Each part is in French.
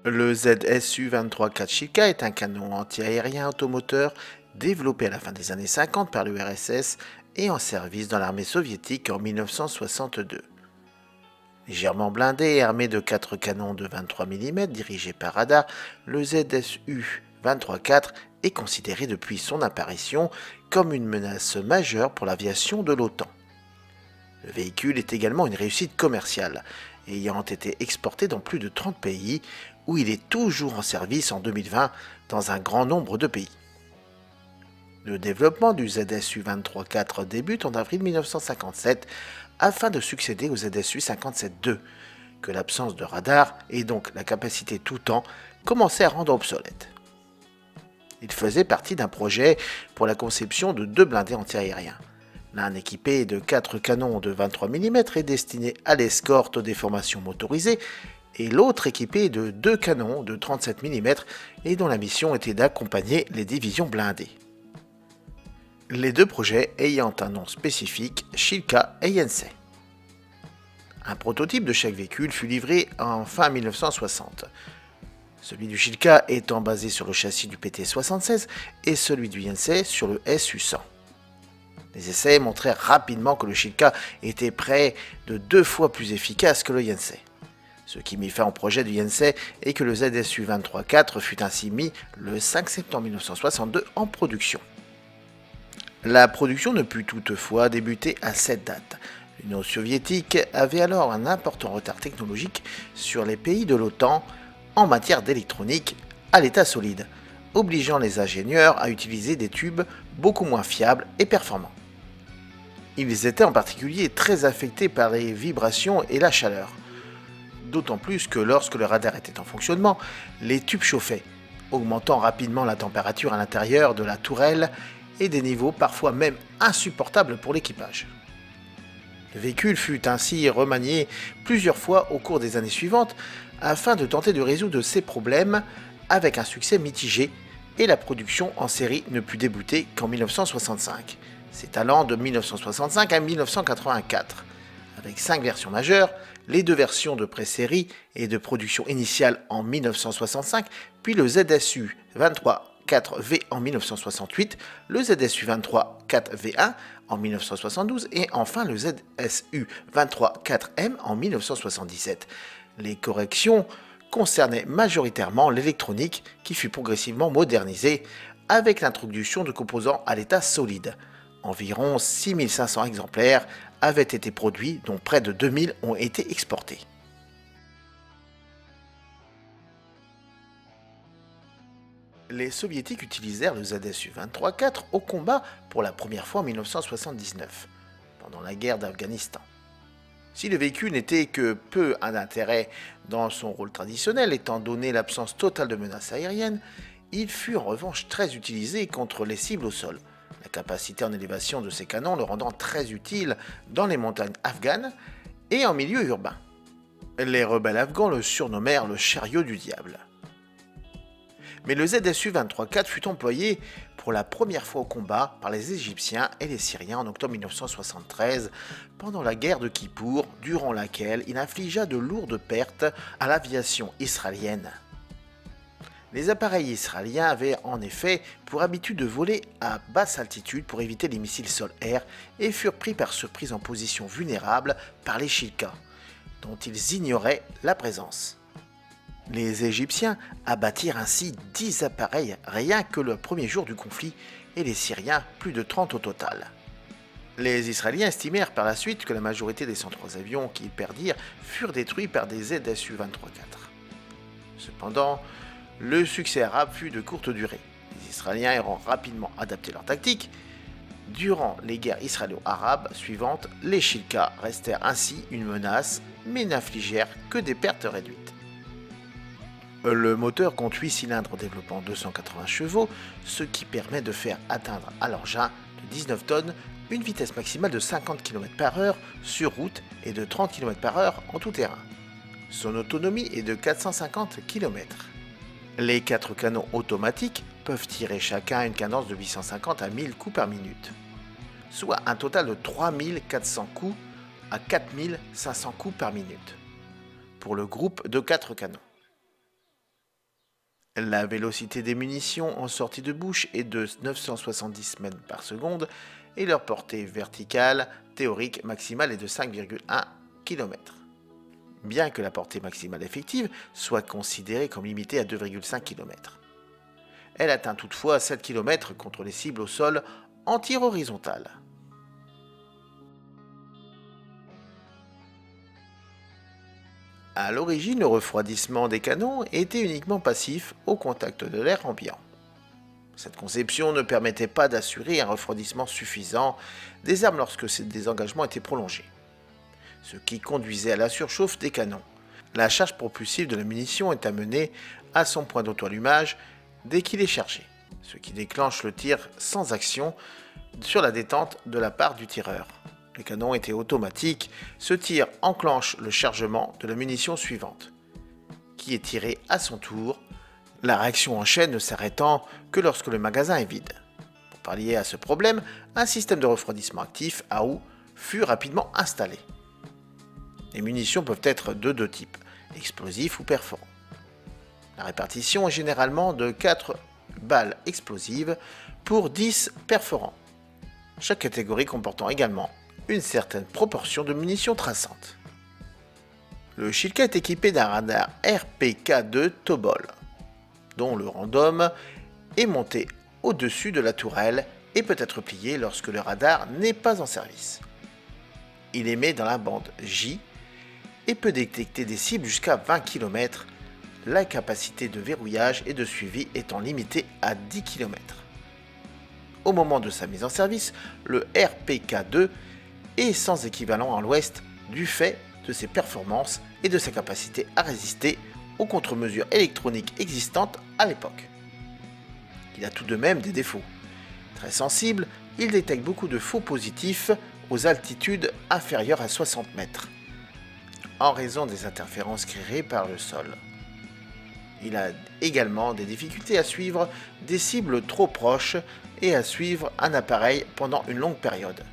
Le ZSU-23 Shilka est un canon anti-aérien automoteur développé à la fin des années 50 par l'URSS et en service dans l'armée soviétique en 1962. Légèrement blindé et armé de 4 canons de 23 mm dirigés par radar, le ZSU-23 est considéré depuis son apparition comme une menace majeure pour l'aviation de l'OTAN. Le véhicule est également une réussite commerciale, ayant été exporté dans plus de 30 pays, où il est toujours en service en 2020 dans un grand nombre de pays. Le développement du ZSU-23 débute en avril 1957 afin de succéder au ZSU-57-2, que l'absence de radar et donc la capacité tout temps commençaient à rendre obsolète. Il faisait partie d'un projet pour la conception de 2 blindés antiaériens. L'un équipé de 4 canons de 23 mm est destiné à l'escorte des formations motorisées et l'autre équipé de 2 canons de 37 mm et dont la mission était d'accompagner les divisions blindées. Les 2 projets ayant un nom spécifique, Shilka et Yensei. Un prototype de chaque véhicule fut livré en fin 1960. Celui du Shilka étant basé sur le châssis du PT-76 et celui du Yensei sur le SU-100. Les essais montrèrent rapidement que le Shilka était près de 2 fois plus efficace que le Yensei. Ce qui mit fin au projet du Yensei et que le ZSU-23 fut ainsi mis le 5 septembre 1962 en production. La production ne put toutefois débuter à cette date. L'Union soviétique avait alors un important retard technologique sur les pays de l'OTAN en matière d'électronique à l'état solide, obligeant les ingénieurs à utiliser des tubes beaucoup moins fiables et performants. Ils étaient en particulier très affectés par les vibrations et la chaleur. D'autant plus que lorsque le radar était en fonctionnement, les tubes chauffaient, augmentant rapidement la température à l'intérieur de la tourelle et des niveaux parfois même insupportables pour l'équipage. Le véhicule fut ainsi remanié plusieurs fois au cours des années suivantes afin de tenter de résoudre ces problèmes avec un succès mitigé et la production en série ne put débuter qu'en 1965, s'étalant de 1965 à 1984, avec 5 versions majeures, les 2 versions de pré-série et de production initiale en 1965, puis le ZSU-23-4V en 1968, le ZSU-23-4V1 en 1972 et enfin le ZSU-23-4M en 1977. Les corrections concernaient majoritairement l'électronique qui fut progressivement modernisée avec l'introduction de composants à l'état solide. Environ 6500 exemplaires avaient été produits, dont près de 2000 ont été exportés. Les soviétiques utilisèrent le ZSU-23 au combat pour la première fois en 1979, pendant la guerre d'Afghanistan. Si le véhicule n'était que peu d'intérêt dans son rôle traditionnel, étant donné l'absence totale de menaces aériennes, il fut en revanche très utilisé contre les cibles au sol. La capacité en élévation de ces canons le rendant très utile dans les montagnes afghanes et en milieu urbain. Les rebelles afghans le surnommèrent le chariot du diable. Mais le ZSU-23 fut employé pour la première fois au combat par les Égyptiens et les Syriens en octobre 1973 pendant la guerre de Kippour, durant laquelle il infligea de lourdes pertes à l'aviation israélienne. Les appareils israéliens avaient en effet pour habitude de voler à basse altitude pour éviter les missiles sol-air et furent pris par surprise en position vulnérable par les Shilka, dont ils ignoraient la présence. Les Égyptiens abattirent ainsi 10 appareils rien que le premier jour du conflit et les Syriens plus de 30 au total. Les Israéliens estimèrent par la suite que la majorité des 103 avions qu'ils perdirent furent détruits par des ZSU-23. Cependant, le succès arabe fut de courte durée. Les Israéliens ayant rapidement adapté leur tactique. Durant les guerres israélo-arabes suivantes, les Shilka restèrent ainsi une menace, mais n'infligèrent que des pertes réduites. Le moteur compte 8 cylindres développant 280 chevaux, ce qui permet de faire atteindre à l'engin de 19 tonnes une vitesse maximale de 50 km/h sur route et de 30 km/h en tout terrain. Son autonomie est de 450 km. Les 4 canons automatiques peuvent tirer chacun une cadence de 850 à 1000 coups par minute, soit un total de 3400 coups à 4500 coups par minute, pour le groupe de 4 canons. La vélocité des munitions en sortie de bouche est de 970 mètres par seconde et leur portée verticale théorique maximale est de 5,1 km. Bien que la portée maximale effective soit considérée comme limitée à 2,5 km. Elle atteint toutefois 7 km contre les cibles au sol en tir horizontal. À l'origine, le refroidissement des canons était uniquement passif au contact de l'air ambiant. Cette conception ne permettait pas d'assurer un refroidissement suffisant des armes lorsque ces désengagements étaient prolongés, ce qui conduisait à la surchauffe des canons. La charge propulsive de la munition est amenée à son point d'auto-allumage dès qu'il est chargé, ce qui déclenche le tir sans action sur la détente de la part du tireur. Le canon était automatique, ce tir enclenche le chargement de la munition suivante, qui est tirée à son tour, la réaction en chaîne ne s'arrêtant que lorsque le magasin est vide. Pour pallier à ce problème, un système de refroidissement actif AU fut rapidement installé. Les munitions peuvent être de deux types, explosifs ou perforants. La répartition est généralement de 4 balles explosives pour 10 perforants, chaque catégorie comportant également une certaine proportion de munitions traçantes. Le Shilka est équipé d'un radar RPK2 Tobol, dont le random est monté au-dessus de la tourelle et peut être plié lorsque le radar n'est pas en service. Il émet dans la bande J et peut détecter des cibles jusqu'à 20 km, la capacité de verrouillage et de suivi étant limitée à 10 km. Au moment de sa mise en service, le RPK2 est sans équivalent à l'Ouest du fait de ses performances et de sa capacité à résister aux contre-mesures électroniques existantes à l'époque. Il a tout de même des défauts. Très sensible, il détecte beaucoup de faux positifs aux altitudes inférieures à 60 mètres, en raison des interférences créées par le sol. Il a également des difficultés à suivre des cibles trop proches et à suivre un appareil pendant une longue période.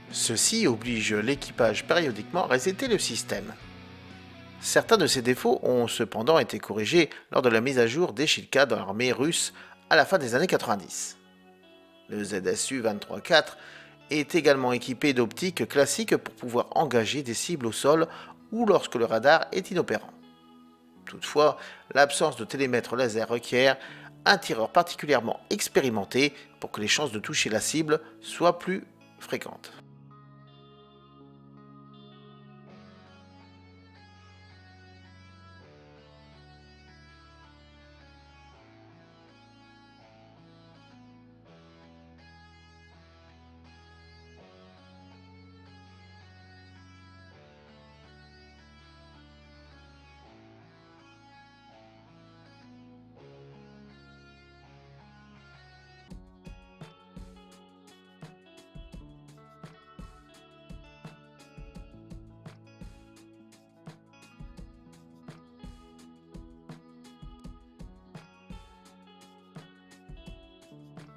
Ceci oblige l'équipage périodiquement à resetter le système. Certains de ces défauts ont cependant été corrigés lors de la mise à jour des Shilka dans l'armée russe à la fin des années 90. Le ZSU-23-4 est également équipé d'optiques classiques pour pouvoir engager des cibles au sol ou lorsque le radar est inopérant. Toutefois, l'absence de télémètre laser requiert un tireur particulièrement expérimenté pour que les chances de toucher la cible soient plus fréquentes.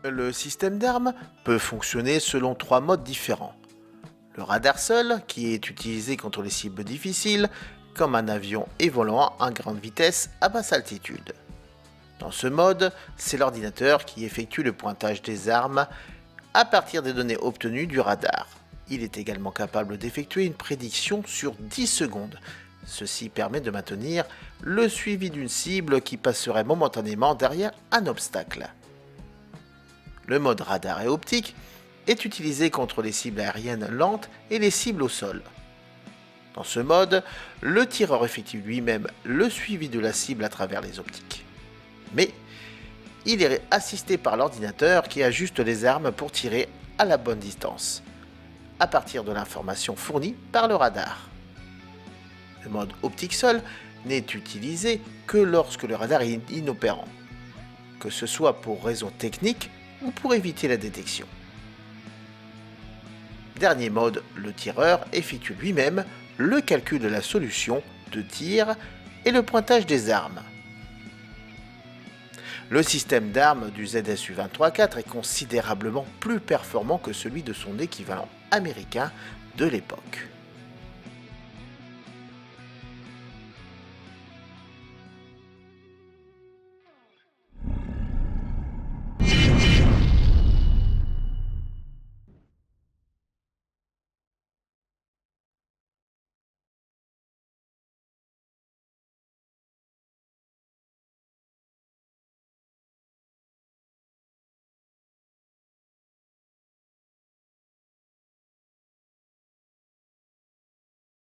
Le système d'armes peut fonctionner selon 3 modes différents. Le radar seul, qui est utilisé contre les cibles difficiles, comme un avion évoluant à grande vitesse à basse altitude. Dans ce mode, c'est l'ordinateur qui effectue le pointage des armes à partir des données obtenues du radar. Il est également capable d'effectuer une prédiction sur 10 secondes. Ceci permet de maintenir le suivi d'une cible qui passerait momentanément derrière un obstacle. Le mode radar et optique est utilisé contre les cibles aériennes lentes et les cibles au sol. Dans ce mode, le tireur effectue lui-même le suivi de la cible à travers les optiques. Mais il est assisté par l'ordinateur qui ajuste les armes pour tirer à la bonne distance, à partir de l'information fournie par le radar. Le mode optique seul n'est utilisé que lorsque le radar est inopérant, que ce soit pour raisons techniques ou pour éviter la détection. Dernier mode, le tireur effectue lui-même le calcul de la solution de tir et le pointage des armes. Le système d'armes du ZSU-23-4 est considérablement plus performant que celui de son équivalent américain de l'époque.